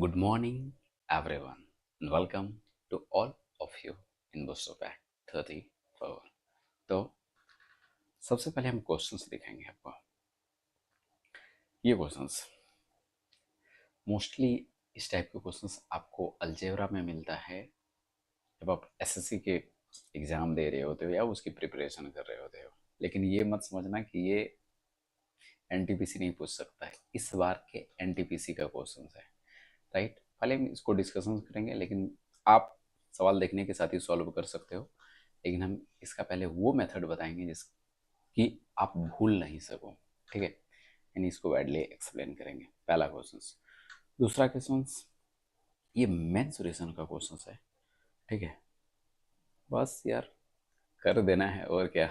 Good morning, everyone, and welcome to all of you in Booster Pack 34। तो सबसे पहले हम क्वेश्चंस दिखाएंगे आपको। ये क्वेश्चंस मोस्टली इस टाइप के क्वेश्चंस आपको अलजेब्रा में मिलता है जब आप एसएससी के एग्ज़ाम दे रहे होते हो या उसकी प्रिपरेशन कर रहे होते हो। लेकिन ये मत समझना कि ये एनटीपीसी नहीं पूछ सकता है, इस बार के एनटीपीसी का क्वेश्चन है, राइट। पहले हम इसको डिस्कशन करेंगे, लेकिन आप सवाल देखने के साथ ही सॉल्व कर सकते हो। लेकिन हम इसका पहले वो मेथड बताएंगे जिसकी आप भूल नहीं सको, ठीक है। यानी इसको वाइडली एक्सप्लेन करेंगे। पहला क्वेश्चन। दूसरा क्वेश्चन ये मेंसुरेशन का क्वेश्चन है, ठीक है। बस यार कर देना है और क्या।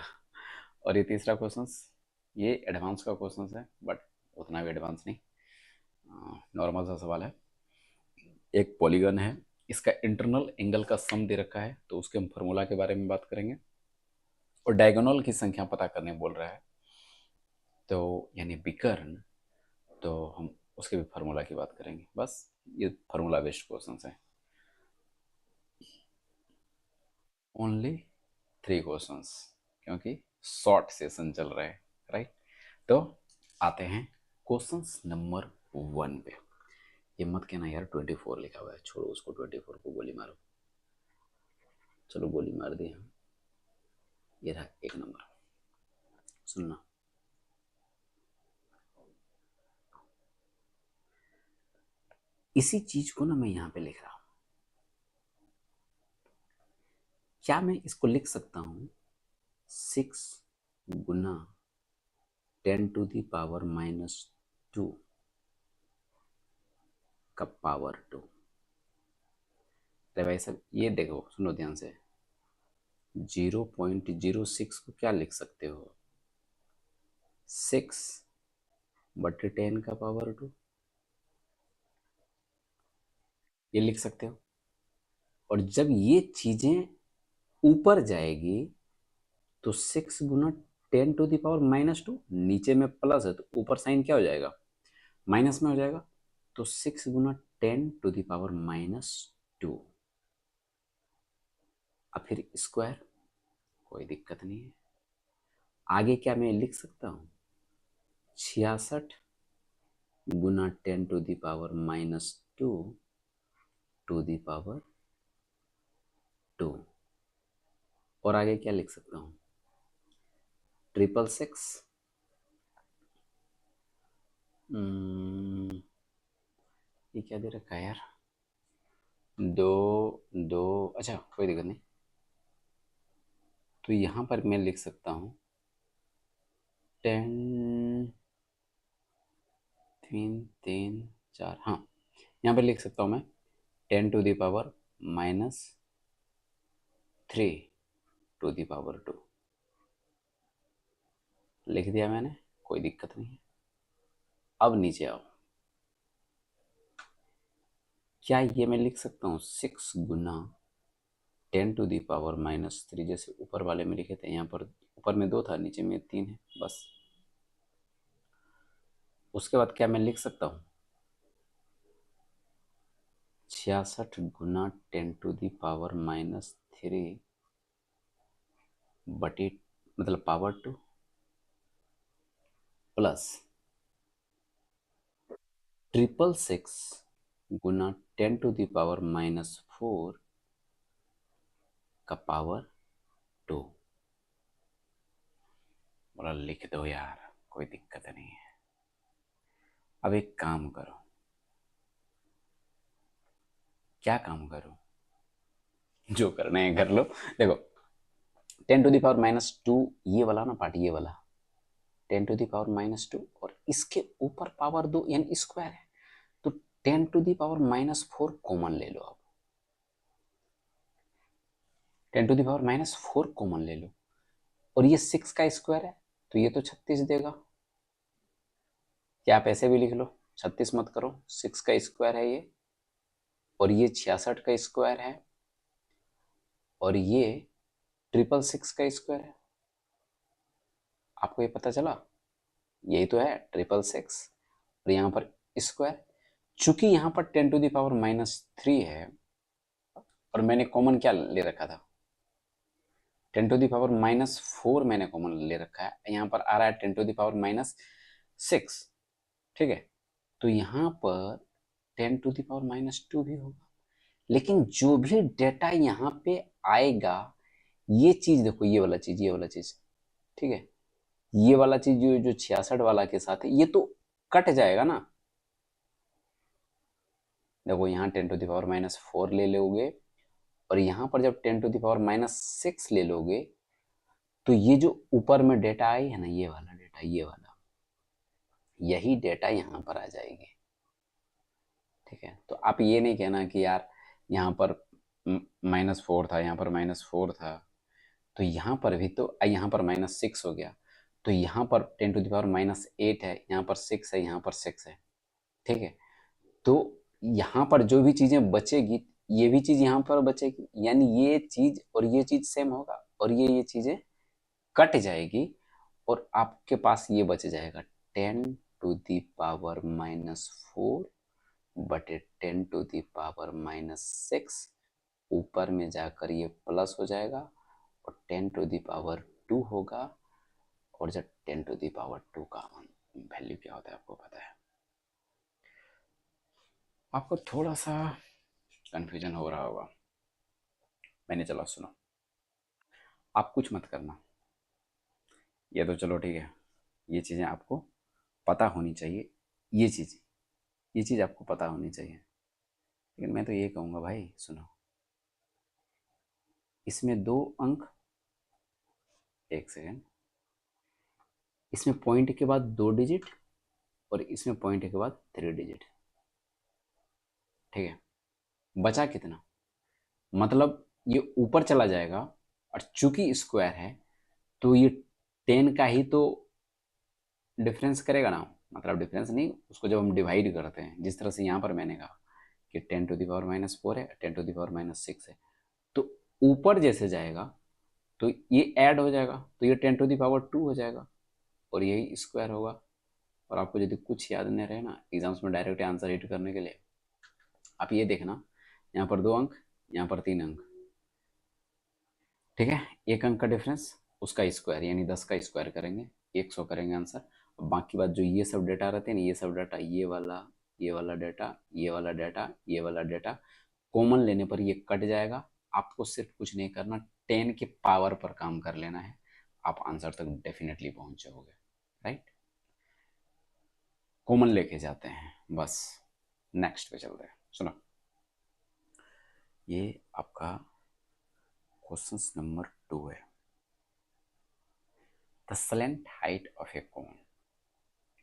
और ये तीसरा क्वेश्चन ये एडवांस का क्वेश्चन है, बट उतना भी एडवांस नहीं, नॉर्मल सा सवाल है। एक पॉलीगन है, इसका इंटरनल एंगल का सम दे रखा है, तो उसके हम फार्मूला के बारे में बात करेंगे। और डायगोनल की संख्या पता करने बोल रहा है, तो यानी विकर्ण, तो हम उसके भी फार्मूला की बात करेंगे। बस ये फार्मूला बेस्ड क्वेश्चन है। ओनली 3 क्वेश्चंस, क्योंकि शॉर्ट सेशन चल रहा है, राइट। तो आते हैं क्वेश्चंस नंबर 1 पे। ये मत कहना यार 24 लिखा हुआ है, छोड़ो उसको, 24 को गोली मारो। चलो गोली मार दी हम। ये रहा 1 नंबर, सुनना। इसी चीज को ना मैं यहाँ पे लिख रहा हूं। क्या मैं इसको लिख सकता हूं 6 गुना 10⁻⁻² का पावर 2। अरे भाई साहब ये देखो, सुनो ध्यान से। 0.06 को क्या लिख सकते हो? 6/10 का पावर 2, ये लिख सकते हो। और जब ये चीजें ऊपर जाएगी तो 6 गुना 10⁻², नीचे में प्लस है तो ऊपर साइन क्या हो जाएगा? माइनस में हो जाएगा। तो 6 गुना 10⁻²। अब फिर स्क्वायर, कोई दिक्कत नहीं है। आगे क्या मैं लिख सकता हूँ? 66 गुना 10⁻², टू दी पावर 2। और आगे क्या लिख सकता हूँ? 666, ये क्या दे रखा है यार? दो दो, अच्छा कोई दिक्कत नहीं। तो यहाँ पर मैं लिख सकता हूँ 10 3 3 4, हाँ यहाँ पर लिख सकता हूँ मैं 10⁻³ टू दी पावर 2। लिख दिया मैंने, कोई दिक्कत नहीं है। अब नीचे आओ। क्या ये मैं लिख सकता हूँ 6 गुना 10⁻³ जैसे ऊपर वाले में लिखे थे? यहाँ पर ऊपर में 2 था, नीचे में 3 है, बस। उसके बाद क्या मैं लिख सकता हूँ? 66 गुना 10⁻³ बटे, मतलब पावर 2, प्लस 666 गुना 10⁻⁴ का पावर 2। बोला लिख दो यार, कोई दिक्कत नहीं है। अब एक काम करो। क्या काम करो? जो करना है कर लो। देखो 10⁻⁻², ये वाला ना पार्ट, ये वाला 10⁻⁻² और इसके ऊपर पावर 2 यानी स्क्वायर है, तो 10⁻⁻4 कॉमन ले लो। अब 10⁻⁻4 कॉमन ले लो, और ये 6 का स्क्वायर है तो ये तो 36 देगा। क्या आप ऐसे भी लिख लो, 36 मत करो, 6 का स्क्वायर है ये, और ये 66 का स्क्वायर है, और ये 666 का स्क्वायर है। आपको ये पता चला? यही तो है 666, और यहाँ पर स्क्वायर। चूंकि यहां पर 10⁻³ है और मैंने कॉमन क्या ले रखा था, 10⁻⁻4 मैंने कॉमन ले रखा है, यहाँ पर आ रहा है 10⁻�6। ठीक है, तो यहाँ पर 10⁻² भी होगा, लेकिन जो भी डेटा यहाँ पे आएगा, ये चीज देखो, ये वाला चीज, ये वाला चीज, ठीक है, ये वाला चीज जो जो 66 वाला के साथ है, ये तो कट जाएगा ना। देखो यहाँ 10⁻⁻4 ले लोगे और यहाँ पर जब 10⁻⁻6 ले लोगे, तो ये जो ऊपर में डेटा आई है ना, ये वाला डेटा, ये वाला, यही डेटा यहाँ पर आ जाएगी। ठीक है, तो आप ये नहीं कहना कि यार यहाँ पर -4 था, यहाँ पर -4 था, तो यहाँ पर भी तो यहाँ पर -6 हो गया, तो यहाँ पर 10⁻⁻8 है, यहाँ पर 6 है, यहाँ पर 6 है। ठीक है, तो यहाँ पर जो भी चीजें बचेगी, ये भी चीज यहाँ पर बचेगी, यानी ये चीज और ये चीज सेम होगा, और ये चीजें कट जाएगी, और आपके पास ये बच जाएगा 10⁻⁻4 बटे 10⁻⁻6, ऊपर में जाकर ये प्लस हो जाएगा और 10⁻² होगा। और जब 10⁻² का वैल्यू क्या होता है आपको पता है। आपको थोड़ा सा कंफ्यूजन हो रहा होगा, मैंने चला सुनो, आप कुछ मत करना, ये तो चलो ठीक है, ये चीज़ें आपको पता होनी चाहिए, ये चीज़ आपको पता होनी चाहिए, लेकिन मैं तो ये कहूँगा भाई सुनो, इसमें 2 अंक, एक सेकेंड, इसमें पॉइंट के बाद 2 डिजिट और इसमें पॉइंट के बाद 3 डिजिट। ठीक है, बचा कितना, मतलब ये ऊपर चला जाएगा, और चूंकि स्क्वायर है तो ये 10 का ही तो डिफरेंस करेगा ना, मतलब डिफरेंस नहीं, उसको जब हम डिवाइड करते हैं, जिस तरह से यहाँ पर मैंने कहा कि 10⁻⁻4 है, 10⁻⁻6 है, तो ऊपर जैसे जाएगा तो ये ऐड हो जाएगा, तो ये 10⁻² हो जाएगा और यही स्क्वायर होगा। और आपको यदि कुछ याद नहीं रहे ना एग्जाम्स में डायरेक्ट आंसर हिट करने के लिए, आप ये देखना, यहाँ पर 2 अंक, यहाँ पर 3 अंक, ठीक है, 1 अंक का डिफरेंस, उसका स्क्वायर यानी 10 का स्क्वायर करेंगे, 100 करेंगे आंसर। और बाकी बात जो ये सब डेटा रहते हैं ना, ये सब डाटा, ये वाला डाटा, ये वाला डाटा, ये वाला डाटा, कॉमन लेने पर ये कट जाएगा। आपको सिर्फ कुछ नहीं करना, 10 के पावर पर काम कर लेना है, आप आंसर तक डेफिनेटली पहुंच जाओगे। राइट, कॉमन लेके जाते हैं बस। नेक्स्ट पे चलते हैं, सुनो, ये आपका क्वेश्चन नंबर 2 है। The slant height of a cone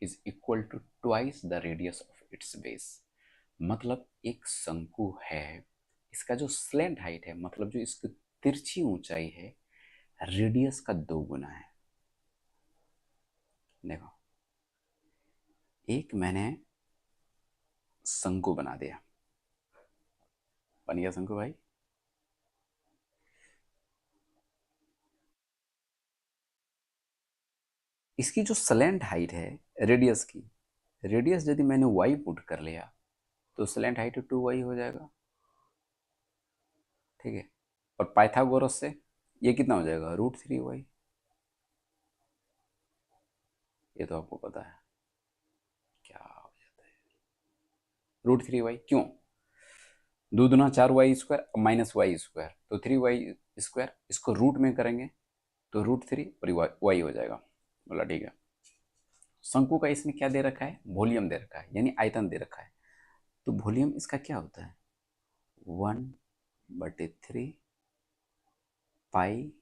is equal to twice the radius of its base. मतलब एक शंकु है, इसका जो स्लेंट हाइट है, मतलब जो इसकी तिरछी ऊंचाई है, रेडियस का 2 गुना है। देखो, एक मैंने शंकु बना दिया, बन गया शंकु भाई, इसकी जो स्लेंट हाइट है रेडियस की, रेडियस यदि मैंने y पुट कर लिया तो स्लेंट हाइट 2y हो जाएगा। ठीक है, और पाइथागोरस से ये कितना हो जाएगा, √3y, ये तो आपको पता है क्या हो जाता है, √3y। क्यों, 2 दूना 4y² माइनस y², तो 3y², इसको रूट में करेंगे तो √3 और y हो जाएगा। बोला ठीक है। शंकु का इसमें क्या दे रखा है, वॉल्यूम दे रखा है, यानी आयतन दे रखा है, तो वॉल्यूम इसका क्या होता है, 1/3 पाई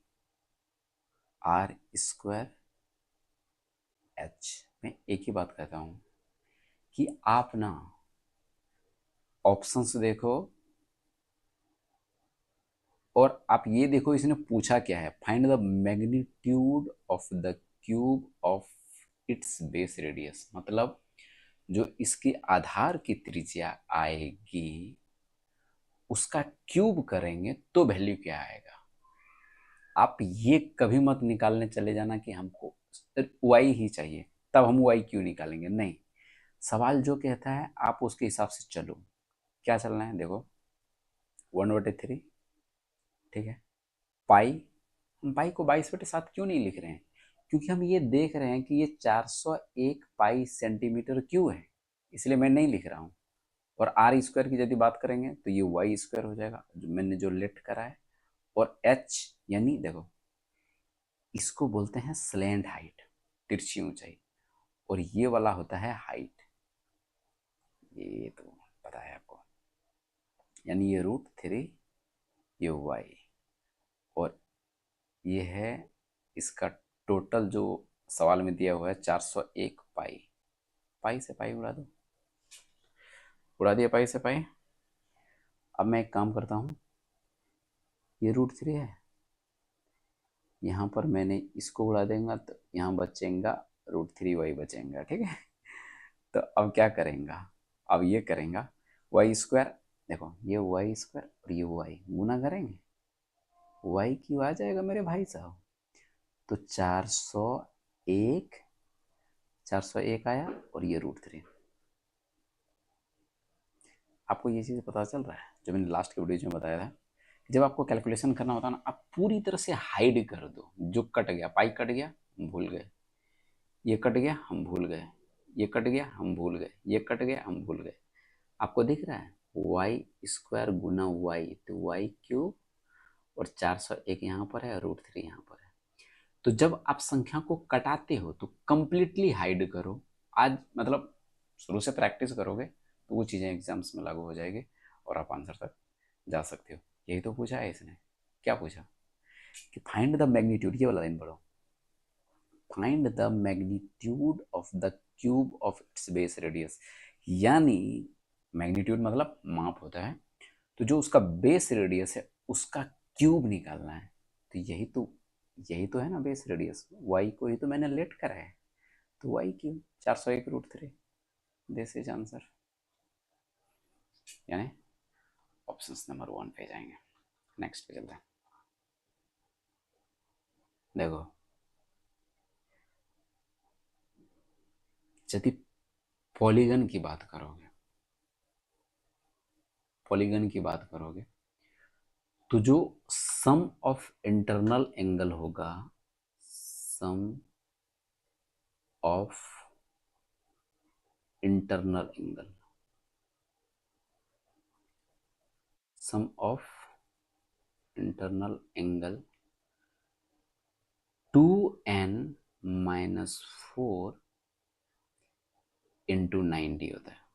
r²h। मैं एक ही बात कहता हूं कि आप ना ऑप्शंस देखो और आप ये देखो इसने पूछा क्या है, find the magnitude of the cube of its base radius, मतलब जो इसके आधार की त्रिज्या आएगी उसका क्यूब करेंगे तो वैल्यू क्या आएगा। आप ये कभी मत निकालने चले जाना कि हमको y ही चाहिए, तब हम y क्यों निकालेंगे, नहीं, सवाल जो कहता है आप उसके हिसाब से चलो। क्या चलना है देखो, 1/3, ठीक है, पाई। हम पाई को 22/7 क्यों नहीं लिख रहे हैं? क्योंकि हम ये देख रहे हैं कि ये 401 पाई सेंटीमीटर क्यों है, इसलिए मैं नहीं लिख रहा हूँ। और आर स्क्वायर की यदि बात करेंगे तो ये वाई स्क्वायर हो जाएगा, जो मैंने जो लेट करा है। और एच यानी देखो, इसको बोलते हैं स्लैंट हाइट, तिरछी ऊंचाई, और ये वाला होता है हाइट, ये तो पता है आपको। यानी ये √3, ये वाई, और ये है इसका टोटल जो सवाल में दिया हुआ है 401 पाई। पाई से पाई उड़ा दो, उड़ा दिया पाई से पाई। अब मैं एक काम करता हूँ, ये √3 है, यहाँ पर मैंने इसको उड़ा देंगे तो यहाँ बचेगा √3y बचेगा, ठीक है। तो अब क्या करेंगे, अब ये करेंगे वाई स्क्वायर, देखो ये वाई स्क्वायर और ये वाई गुना करेंगे, वाई क्यों आ जाएगा मेरे भाई साहब, तो 401, 401 आया, और ये √3। आपको ये चीज़ पता चल रहा है जो मैंने लास्ट के वीडियो में बताया था, जब आपको कैलकुलेशन करना होता है ना, आप पूरी तरह से हाइड कर दो, जो कट गया, पाई कट गया हम भूल गए, ये कट गया हम भूल गए, ये कट गया हम भूल गए, ये कट गया हम भूल गए। आपको दिख रहा है वाई स्क्वायर गुना वाई, तो वाई क्यूब, और 401 यहाँ पर है, √3 यहाँ पर है। तो जब आप संख्या को कटाते हो तो कंप्लीटली हाइड करो। आज मतलब शुरू से प्रैक्टिस करोगे तो वो चीज़ें एग्जाम्स में लागू हो जाएगी और आप आंसर तक जा सकते हो। यही तो पूछा है इसने, क्या पूछा कि फाइंड द मैग्नीट्यूड, ये वाला लाइन पढ़ो, find the magnitude of the cube of its base radius. यानी मैग्नीट्यूड मतलब माप होता है, तो जो उसका बेस रेडियस है उसका क्यूब निकालना है। तो यही तो है ना बेस रेडियस, वाई को ही तो मैंने लेट करा है, तो y cube 401 √3, this is answer. यानी ऑप्शन नंबर 1 पे जाएंगे। नेक्स्ट पे चलते हैं। देखो, यदि पॉलीगन की बात करोगे, पॉलीगन की बात करोगे तो जो सम ऑफ इंटरनल एंगल होगा, sum of internal angle, sum of internal angle 2n-4 into 90 होता है।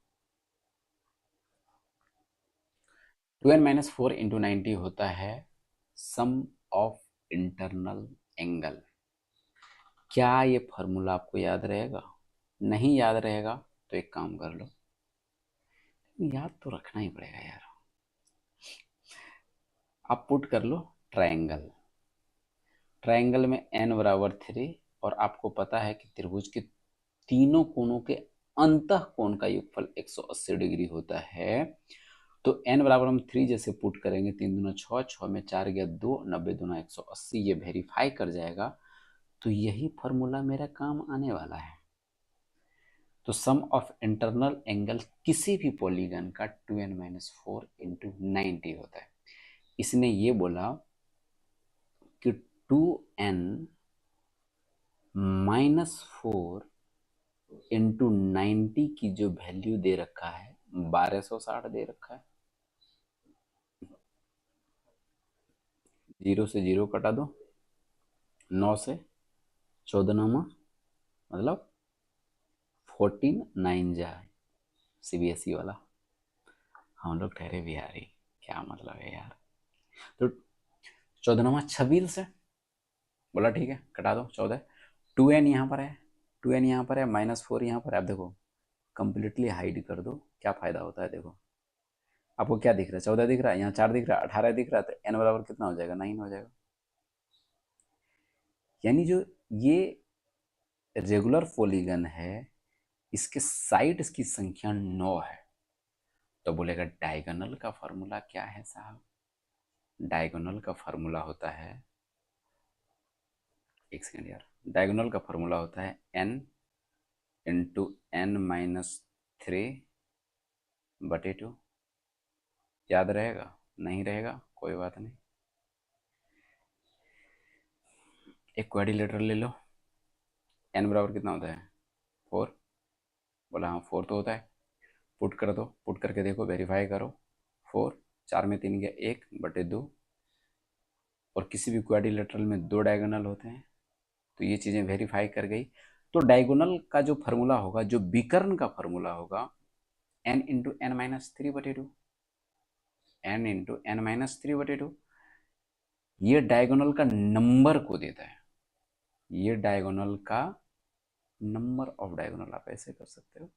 2n-4 इंटू 90 होता है सम ऑफ इंटरनल एंगल। क्या ये फॉर्मूला आपको याद रहेगा? नहीं याद रहेगा तो एक काम कर लो, याद तो रखना ही पड़ेगा यार। आप पुट कर लो ट्रायंगल, ट्रायंगल में n = 3, और आपको पता है कि त्रिभुज के तीनों कोणों के अंतः कोण का योगफल 180 डिग्री होता है। तो n बराबर हम 3 जैसे पुट करेंगे, 3 दूना 6, 6 में 4 गया 2, 90 दूना 180, ये वेरीफाई कर जाएगा। तो यही फॉर्मूला मेरा काम आने वाला है। तो सम ऑफ इंटरनल एंगल किसी भी पॉलीगन का 2n-4 इंटू 90 होता है। इसने ये बोला कि 2n-4 इंटू 90 की जो वैल्यू दे रखा है 1260 दे रखा है। 0 से 0 कटा दो, 9 से 14 मतलब 14, 9 जाए, CBSE वाला। हम लोग ठहरे बिहारी, क्या मतलब है यार। तो 14 26 से बोला, ठीक है कटा दो 14, 2n यहाँ पर है, 2n यहाँ पर है, -4 यहाँ पर है। अब देखो कंप्लीटली हाइड कर दो, क्या फायदा होता है। देखो आपको क्या दिख रहा है, 14 दिख रहा है, यहाँ 4 दिख रहा है, 18 दिख रहा है, तो n बराबर कितना हो जाएगा, 9 हो जाएगा। यानी जो ये रेगुलर पॉलीगन है इसके साइड्स की संख्या 9 है। तो बोलेगा डायगोनल का फॉर्मूला क्या है साहब? डायगोनल का फॉर्मूला होता है, एक सेकेंड यार, डायगोनल का फॉर्मूला होता है n इंटू n-3 3/2। याद रहेगा? नहीं रहेगा कोई बात नहीं। एक क्वाड्रिलेटरल ले लो। n बराबर कितना होता है? 4। बोला हाँ 4 तो होता है। पुट कर दो, पुट करके देखो, वेरीफाई करो। 4, 4 में 3 गया 1/2। और किसी भी क्वाड्रिलेटरल में 2 डायगोनल होते हैं, तो ये चीज़ें वेरीफाई कर गई। तो डायगोनल का जो फार्मूला होगा, जो विकर्ण का फार्मूला होगा, n into n minus 3/2। n into n minus 3/2 ये डायगोनल का नंबर को देता है। ये डायगोनल का नंबर ऑफ डायगोनल, आप ऐसे कर सकते हो,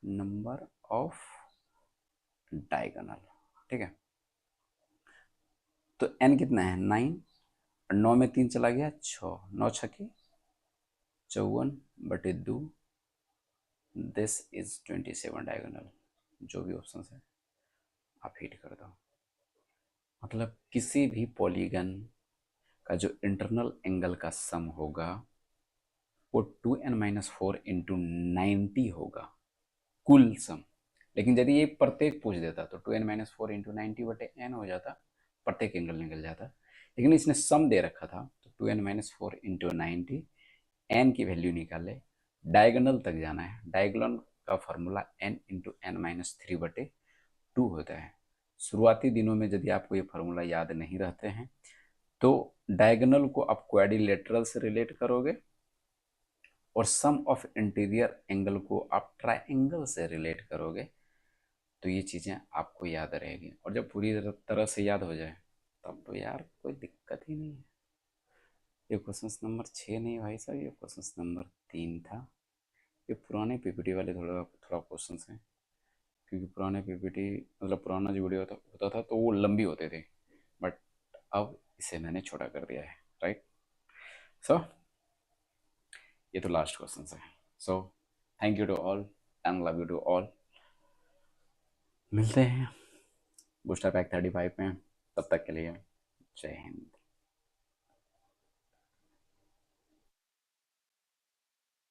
नंबर ऑफ डायगोनल। ठीक है, तो n कितना है? 9। 9 में 3 चला गया 6, 9 छके 54/2। This is 27 diagonal. जो भी ऑप्शन है आप हिट कर दो। मतलब किसी भी पॉलीगन का जो इंटरनल एंगल का सम होगा वो 2n-4 इंटू 90 होगा, कुल सम। लेकिन यदि ये प्रत्येक पूछ देता तो 2n-4 इंटू 90/n हो जाता, प्रत्येक एंगल निकल जाता। लेकिन इसने सम दे रखा था, तो 2n-4 इंटू 90, n की वैल्यू निकाले, डायगोनल तक जाना है। डायगोनल का फॉर्मूला n इंटू n-3/2 होता है। शुरुआती दिनों में यदि आपको ये फार्मूला याद नहीं रहते हैं तो डायगोनल को आप क्वाड्रिलेटरल से रिलेट करोगे और सम ऑफ इंटीरियर एंगल को आप ट्राइंगल से रिलेट करोगे, तो ये चीज़ें आपको याद रहेगी। और जब पूरी तरह से याद हो जाए तब तो यार कोई दिक्कत ही नहीं है। ये क्वेश्चन नंबर 6 नहीं भाई साहब, ये क्वेश्चन नंबर 3 था। ये पुराने पीपीटी वाले थोड़ा थोड़ा क्वेश्चन हैं, क्योंकि पुराने पीपीटी मतलब पुराना जो वीडियो होता था तो वो लंबी होते थे, बट अब इसे मैंने छोटा कर दिया है। राइट, सो ये तो लास्ट क्वेश्चन है। So thank you to all and love you to all. मिलते हैं बूस्टर पैक 35 में, तब तक के लिए जय हिंद।